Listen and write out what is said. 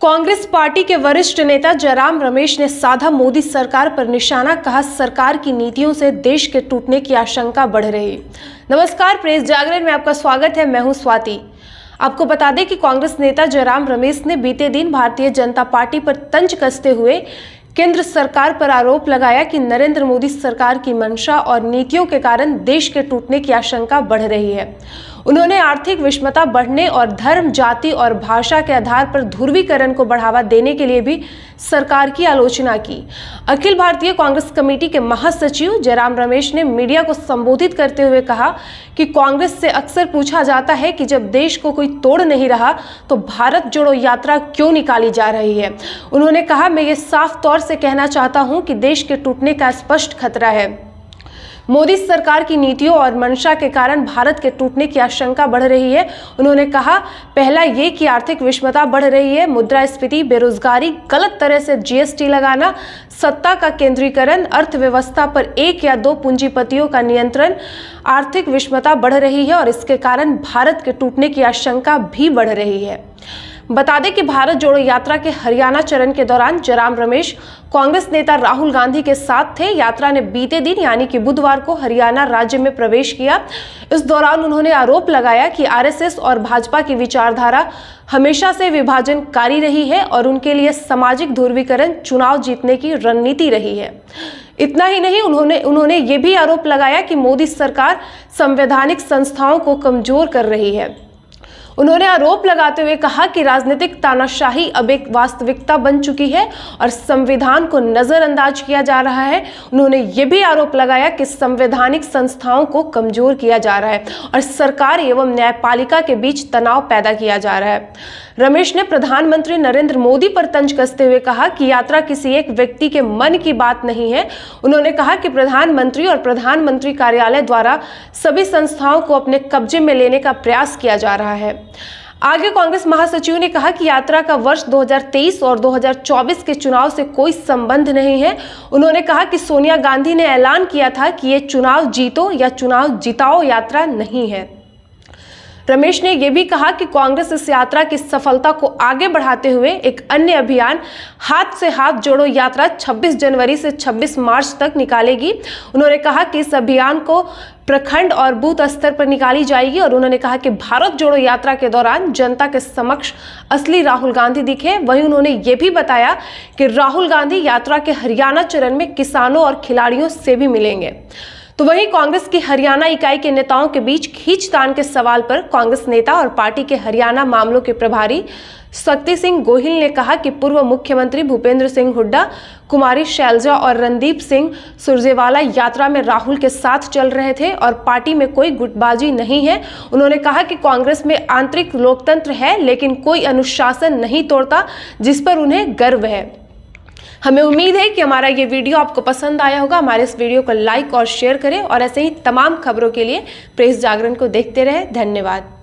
Congress party के वरिष्ठ नेता जयराम रमेश ने साधा मोदी सरकार पर निशाना, कहा सरकार की नीतियों से देश के टूटने की आशंका बढ़ रही। नमस्कार, प्रेस जागरण में आपका स्वागत है। मैं हूं स्वाति। आपको बता दें कि कांग्रेस नेता जयराम रमेश ने बीते दिन भारतीय जनता पार्टी पर तंज कसते हुए केंद्र सरकार पर आरोप लगाया कि नरेंद्र मोदी सरकार की मंशा और नीतियों के कारण देश के टूटने की आशंका बढ़ रही है। उन्होंने आर्थिक विषमता बढ़ने और धर्म, जाति और भाषा के आधार पर ध्रुवीकरण को बढ़ावा देने के लिए भी सरकार की आलोचना की। अखिल भारतीय कांग्रेस कमेटी के महासचिव जयराम रमेश ने मीडिया को संबोधित करते हुए कहा कि कांग्रेस से अक्सर पूछा जाता है कि जब देश को कोई तोड़ नहीं रहा तो भारत जोड़ो यात्रा क्यों निकाली जा रही है। उन्होंने कहा, मैं ये साफ तौर से कहना चाहता हूं कि देश के टूटने का स्पष्ट खतरा है। मोदी सरकार की नीतियों और मंशा के कारण भारत के टूटने की आशंका बढ़ रही है। उन्होंने कहा, पहला ये कि आर्थिक विषमता बढ़ रही है, मुद्रास्फीति, बेरोजगारी, गलत तरह से जीएसटी लगाना, सत्ता का केंद्रीकरण, अर्थव्यवस्था पर एक या दो पूंजीपतियों का नियंत्रण, आर्थिक विषमता बढ़ रही है और इसके कारण भारत के टूटने की आशंका भी बढ़ रही है। बता दें कि भारत जोड़ो यात्रा के हरियाणा चरण के दौरान जयराम रमेश कांग्रेस नेता राहुल गांधी के साथ थे। यात्रा ने बीते दिन यानी कि बुधवार को हरियाणा राज्य में प्रवेश किया। इस दौरान उन्होंने आरोप लगाया कि आरएसएस और भाजपा की विचारधारा हमेशा से विभाजनकारी रही है और उनके लिए सामाजिक ध्रुवीकरण चुनाव जीतने की रणनीति रही है। इतना ही नहीं, उन्होंने ये भी आरोप लगाया कि मोदी सरकार संवैधानिक संस्थाओं को कमजोर कर रही है। उन्होंने आरोप लगाते हुए कहा कि राजनीतिक तानाशाही अब एक वास्तविकता बन चुकी है और संविधान को नजरअंदाज किया जा रहा है। उन्होंने ये भी आरोप लगाया कि संवैधानिक संस्थाओं को कमजोर किया जा रहा है और सरकार एवं न्यायपालिका के बीच तनाव पैदा किया जा रहा है। रमेश ने प्रधानमंत्री नरेंद्र मोदी पर तंज कसते हुए कहा कि यात्रा किसी एक व्यक्ति के मन की बात नहीं है। उन्होंने कहा कि प्रधानमंत्री और प्रधानमंत्री कार्यालय द्वारा सभी संस्थाओं को अपने कब्जे में लेने का प्रयास किया जा रहा है। आगे कांग्रेस महासचिव ने कहा कि यात्रा का वर्ष 2023 और 2024 के चुनाव से कोई संबंध नहीं है। उन्होंने कहा कि सोनिया गांधी ने ऐलान किया था कि ये चुनाव जीतो या चुनाव जिताओ यात्रा नहीं है। रमेश ने यह भी कहा कि कांग्रेस इस यात्रा की सफलता को आगे बढ़ाते हुए एक अन्य अभियान हाथ से हाथ जोड़ो यात्रा 26 जनवरी से 26 मार्च तक निकालेगी। उन्होंने कहा कि इस अभियान को प्रखंड और बूथ स्तर पर निकाली जाएगी और उन्होंने कहा कि भारत जोड़ो यात्रा के दौरान जनता के समक्ष असली राहुल गांधी दिखे। वहीं उन्होंने ये भी बताया कि राहुल गांधी यात्रा के हरियाणा चरण में किसानों और खिलाड़ियों से भी मिलेंगे। तो वहीं कांग्रेस की हरियाणा इकाई के नेताओं के बीच खींचतान के सवाल पर कांग्रेस नेता और पार्टी के हरियाणा मामलों के प्रभारी शक्ति सिंह गोहिल ने कहा कि पूर्व मुख्यमंत्री भूपेंद्र सिंह हुड्डा, कुमारी शैलजा और रणदीप सिंह सुरजेवाला यात्रा में राहुल के साथ चल रहे थे और पार्टी में कोई गुटबाजी नहीं है। उन्होंने कहा कि कांग्रेस में आंतरिक लोकतंत्र है लेकिन कोई अनुशासन नहीं तोड़ता, जिस पर उन्हें गर्व है। हमें उम्मीद है कि हमारा ये वीडियो आपको पसंद आया होगा। हमारे इस वीडियो को लाइक और शेयर करें और ऐसे ही तमाम खबरों के लिए प्रेस जागरण को देखते रहें। धन्यवाद।